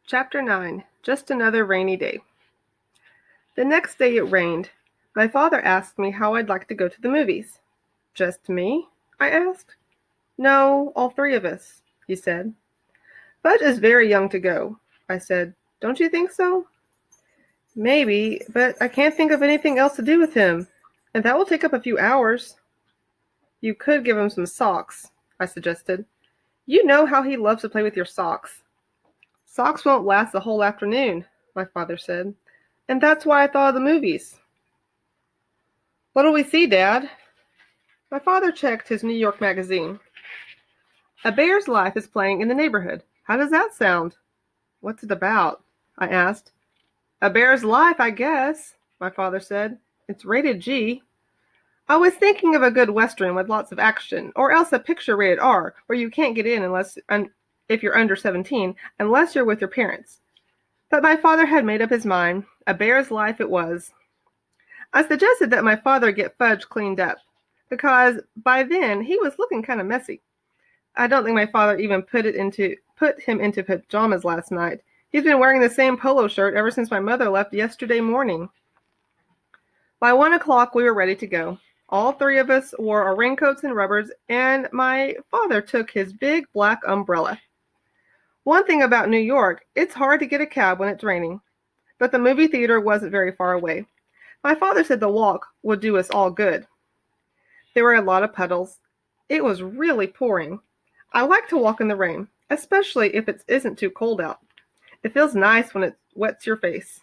Chapter 9. Just Another Rainy Day. The next day it rained. My father asked me how I'd like to go to the movies. Just me? I asked. No, all three of us, he said. Bud is very young to go, I said. Don't you think so? Maybe, but I can't think of anything else to do with him, and that will take up a few hours. You could give him some socks, I suggested. You know how he loves to play with your socks. Socks won't last the whole afternoon, my father said, and that's why I thought of the movies. What'll we see, Dad? My father checked his New York magazine. A Bear's Life is playing in the neighborhood. How does that sound? What's it about? I asked. A Bear's Life, I guess, my father said. It's rated G. I was thinking of a good Western with lots of action, or else a picture rated R, where you can't get in if you're under 17, unless you're with your parents. But my father had made up his mind. A Bear's Life it was. I suggested that my father get Fudge cleaned up, because by then he was looking kind of messy. I don't think my father even put him into pajamas last night. He's been wearing the same polo shirt ever since my mother left yesterday morning. By 1 o'clock we were ready to go. All three of us wore our raincoats and rubbers, and my father took his big black umbrella. One thing about New York, it's hard to get a cab when it's raining. But the movie theater wasn't very far away. My father said the walk would do us all good. There were a lot of puddles. It was really pouring. I like to walk in the rain, especially if it isn't too cold out. It feels nice when it wets your face.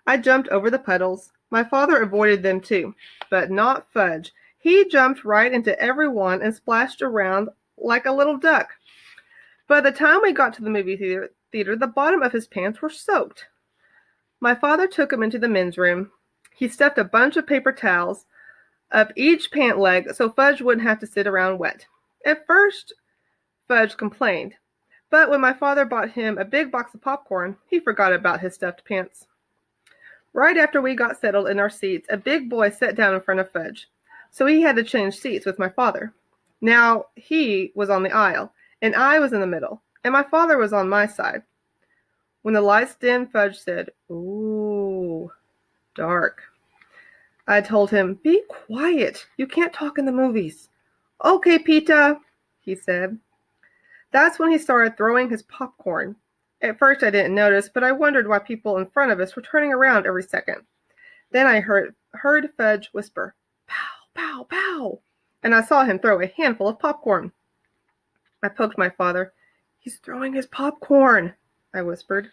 I jumped over the puddles. My father avoided them too, but not Fudge. He jumped right into every one and splashed around like a little duck. By the time we got to the movie theater, the bottom of his pants were soaked. My father took him into the men's room. He stuffed a bunch of paper towels up each pant leg so Fudge wouldn't have to sit around wet. At first, Fudge complained, but when my father bought him a big box of popcorn, he forgot about his stuffed pants. Right after we got settled in our seats, a big boy sat down in front of Fudge, so he had to change seats with my father. Now, he was on the aisle, and I was in the middle, and my father was on my side. When the lights dimmed, Fudge said, "Ooh, dark." I told him, "Be quiet. You can't talk in the movies." "Okay, Pita," he said. That's when he started throwing his popcorn. At first I didn't notice, but I wondered why people in front of us were turning around every second. Then I heard Fudge whisper, "Pow, pow, pow," and I saw him throw a handful of popcorn. I poked my father. "He's throwing his popcorn," I whispered.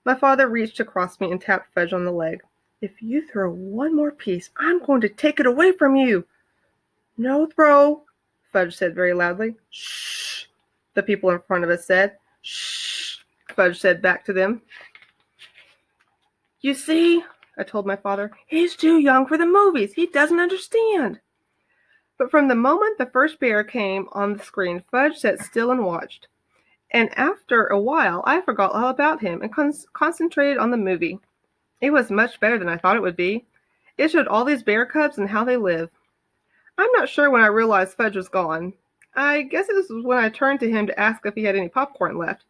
My father reached across me and tapped Fudge on the leg. "If you throw one more piece, I'm going to take it away from you." "No throw," Fudge said very loudly. "Shh," the people in front of us said. "Shh," Fudge said back to them. "You see," I told my father, "he's too young for the movies. He doesn't understand." But from the moment the first bear came on the screen, Fudge sat still and watched. And after a while, I forgot all about him and concentrated on the movie. It was much better than I thought it would be. It showed all these bear cubs and how they live. I'm not sure when I realized Fudge was gone. I guess it was when I turned to him to ask if he had any popcorn left.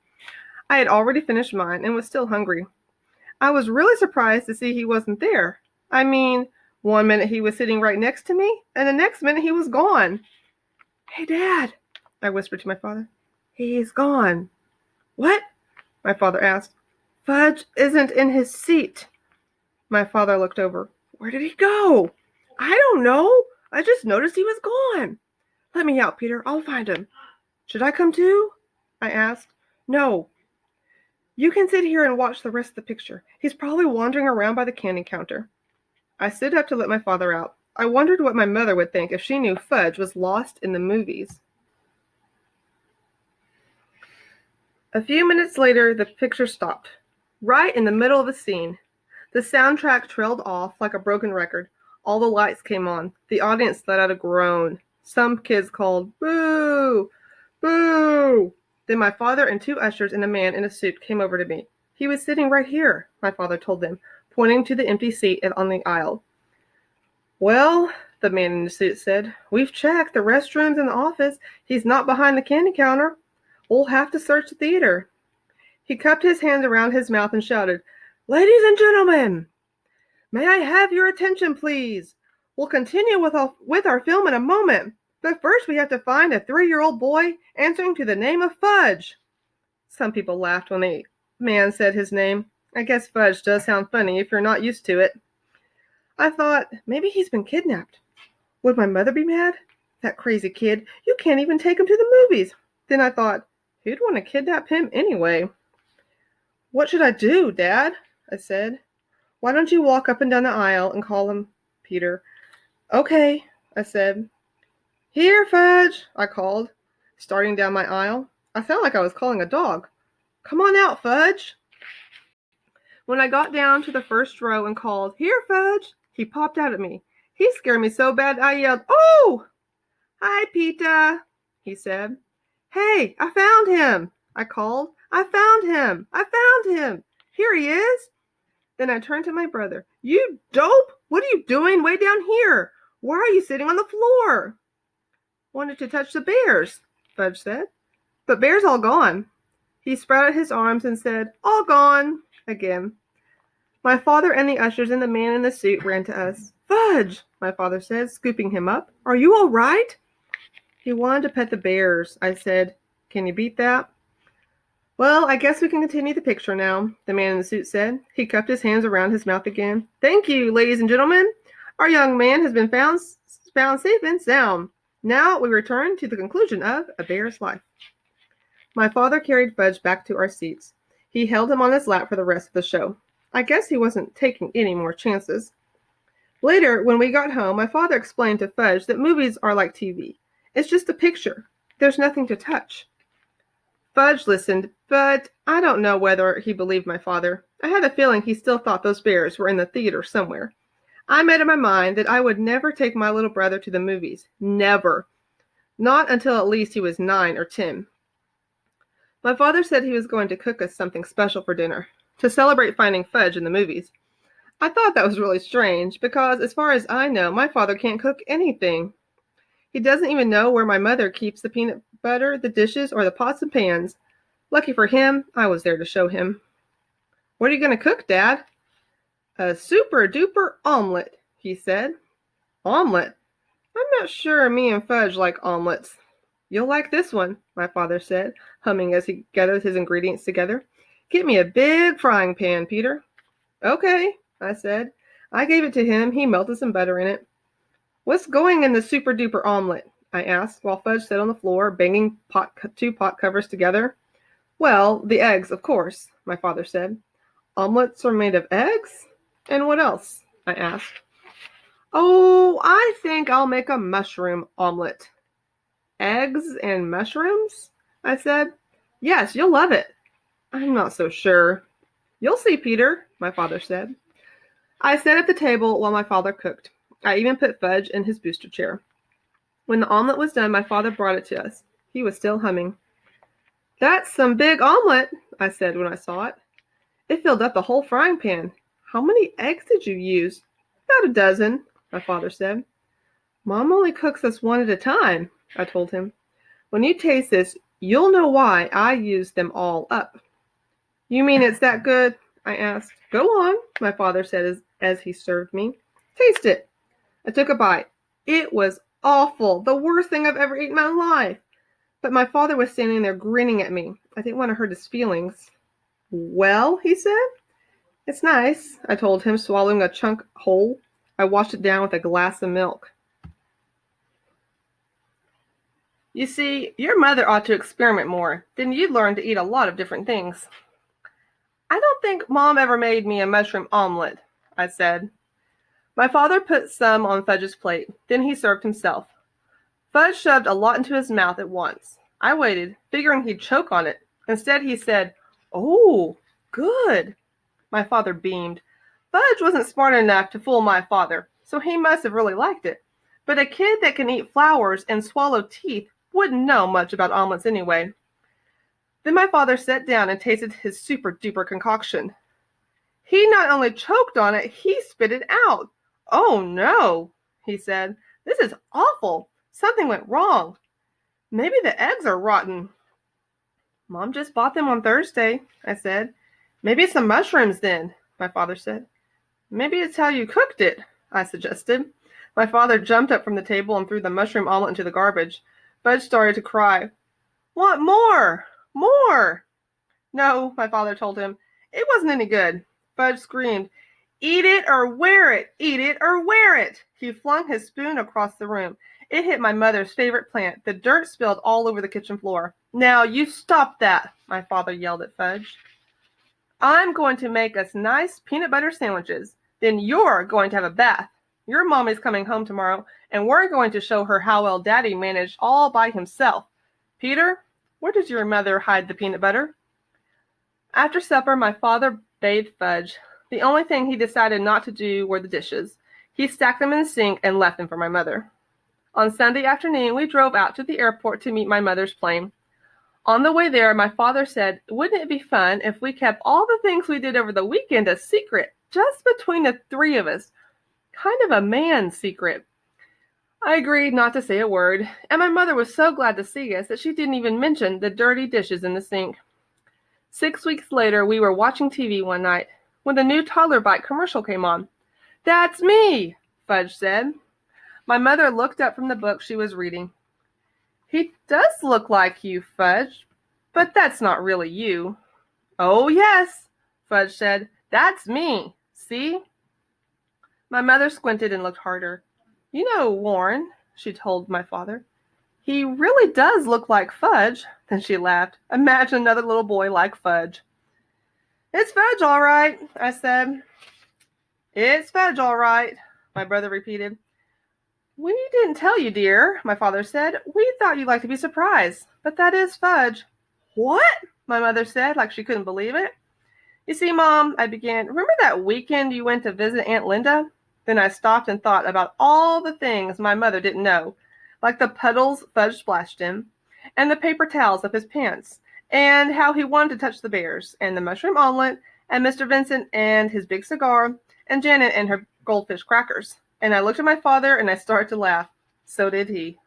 I had already finished mine and was still hungry. I was really surprised to see he wasn't there. I mean, 1 minute he was sitting right next to me, and the next minute he was gone. "Hey, Dad," I whispered to my father. "He's gone." "What?" my father asked. "Fudge isn't in his seat." My father looked over. "Where did he go?" "I don't know. I just noticed he was gone." "Let me out, Peter. I'll find him." "Should I come too?" I asked. "No. You can sit here and watch the rest of the picture. He's probably wandering around by the candy counter." I stood up to let my father out. I wondered what my mother would think if she knew Fudge was lost in the movies. A few minutes later, the picture stopped, right in the middle of the scene. The soundtrack trailed off like a broken record. All the lights came on. The audience let out a groan. Some kids called, "Boo! Boo!" Then my father and two ushers and a man in a suit came over to me. "He was sitting right here," my father told them, pointing to the empty seat on the aisle. "Well," the man in the suit said, "we've checked the restrooms and the office. He's not behind the candy counter. We'll have to search the theater." He cupped his hands around his mouth and shouted, "Ladies and gentlemen, may I have your attention, please? We'll continue with our film in a moment, but first we have to find a 3-year-old boy answering to the name of Fudge." Some people laughed when the man said his name. I guess Fudge does sound funny if you're not used to it. I thought, maybe he's been kidnapped. Would my mother be mad? That crazy kid, you can't even take him to the movies. Then I thought, who'd want to kidnap him anyway? "What should I do, Dad?" I said. "Why don't you walk up and down the aisle and call him Peter?" "Okay," I said. "Here, Fudge," I called, starting down my aisle. I sounded like I was calling a dog. "Come on out, Fudge." When I got down to the first row and called, "Here, Fudge," he popped out at me. He scared me so bad I yelled, "Oh!" "Hi, Pita," he said. "Hey, I found him," I called. "I found him! I found him! Here he is!" Then I turned to my brother. "You dope! What are you doing way down here? Why are you sitting on the floor?" "Wanted to touch the bears," Fudge said. "But bear's all gone." He spread out his arms and said, "All gone," again. My father and the ushers and the man in the suit ran to us. "Fudge," my father said, scooping him up. "Are you all right?" "He wanted to pet the bears," I said. "Can you beat that?" "Well, I guess we can continue the picture now," the man in the suit said. He cupped his hands around his mouth again. "Thank you, ladies and gentlemen. Our young man has been found safe and sound. Now we return to the conclusion of A Bear's Life." My father carried Fudge back to our seats. He held him on his lap for the rest of the show. I guess he wasn't taking any more chances. Later, when we got home, my father explained to Fudge that movies are like TV. It's just a picture. There's nothing to touch. Fudge listened, but I don't know whether he believed my father. I had a feeling he still thought those bears were in the theater somewhere. I made up my mind that I would never take my little brother to the movies. Never. Not until at least he was 9 or 10. My father said he was going to cook us something special for dinner, to celebrate finding Fudge in the movies. I thought that was really strange, because as far as I know, my father can't cook anything. He doesn't even know where my mother keeps the peanut butter, the dishes, or the pots and pans. Lucky for him, I was there to show him. "What are you going to cook, Dad?" "A super-duper omelet," he said. "Omelet? I'm not sure me and Fudge like omelets." "You'll like this one," my father said, humming as he gathered his ingredients together. "Get me a big frying pan, Peter." "Okay," I said. I gave it to him. He melted some butter in it. "What's going in the super-duper omelet?" I asked, while Fudge sat on the floor, banging 2 pot covers together. "Well, the eggs, of course," my father said. "Omelets are made of eggs? And what else?" I asked. "Oh, I think I'll make a mushroom omelet." "Eggs and mushrooms?" I said. "Yes, you'll love it." "I'm not so sure." "You'll see, Peter," my father said. I sat at the table while my father cooked. I even put Fudge in his booster chair. When the omelet was done, my father brought it to us. He was still humming. "That's some big omelet," I said when I saw it. "It filled up the whole frying pan. How many eggs did you use?" "About a dozen," my father said. "Mom only cooks us one at a time," I told him. "When you taste this, you'll know why I used them all up." "You mean it's that good?" I asked. "Go on," my father said as he served me. "Taste it." I took a bite. It was awful, the worst thing I've ever eaten in my life. But my father was standing there grinning at me. I didn't want to hurt his feelings. "Well," he said. "It's nice," I told him, swallowing a chunk whole. I washed it down with a glass of milk. "You see, your mother ought to experiment more. Then you'd learn to eat a lot of different things." "I don't think Mom ever made me a mushroom omelet," I said. My father put some on Fudge's plate. Then he served himself. Fudge shoved a lot into his mouth at once. I waited, figuring he'd choke on it. Instead, he said, "Oh, good." My father beamed. Fudge wasn't smart enough to fool my father, so he must have really liked it. But a kid that can eat flowers and swallow teeth wouldn't know much about omelets anyway. Then my father sat down and tasted his super-duper concoction. He not only choked on it, he spit it out. "Oh no," he said. "This is awful. Something went wrong. Maybe the eggs are rotten." Mom just bought them on Thursday, I said. Maybe it's some mushrooms then, my father said. Maybe it's how you cooked it, I suggested. My father jumped up from the table and threw the mushroom omelet into the garbage. Fudge started to cry. Want more? More! No, my father told him. It wasn't any good. Fudge screamed, Eat it or wear it! Eat it or wear it! He flung his spoon across the room. It hit my mother's favorite plant. The dirt spilled all over the kitchen floor. Now you stop that, my father yelled at Fudge. I'm going to make us nice peanut butter sandwiches. Then you're going to have a bath. Your mommy's coming home tomorrow, and we're going to show her how well Daddy managed all by himself. Peter, where did your mother hide the peanut butter? After supper, my father bathed Fudge. The only thing he decided not to do were the dishes. He stacked them in the sink and left them for my mother. On Sunday afternoon, we drove out to the airport to meet my mother's plane. On the way there, my father said, wouldn't it be fun if we kept all the things we did over the weekend a secret, just between the three of us? Kind of a man's secret. I agreed not to say a word, and my mother was so glad to see us that she didn't even mention the dirty dishes in the sink. 6 weeks later, we were watching TV one night when the new toddler bike commercial came on. That's me, Fudge said. My mother looked up from the book she was reading. He does look like you, Fudge, but that's not really you. Oh, yes, Fudge said. That's me. See? My mother squinted and looked harder. You know, Warren, she told my father. He really does look like Fudge. Then she laughed. Imagine another little boy like Fudge. It's Fudge, all right, I said. It's Fudge, all right, my brother repeated. We didn't tell you, dear, my father said. We thought you'd like to be surprised, but that is Fudge. What? My mother said, like she couldn't believe it. You see, Mom, I began, remember that weekend you went to visit Aunt Linda? Then I stopped and thought about all the things my mother didn't know, like the puddles Fudge splashed in, and the paper towels up his pants, and how he wanted to touch the bears, and the mushroom omelet, and Mr. Vincent and his big cigar, and Janet and her goldfish crackers. And I looked at my father and I started to laugh. So did he.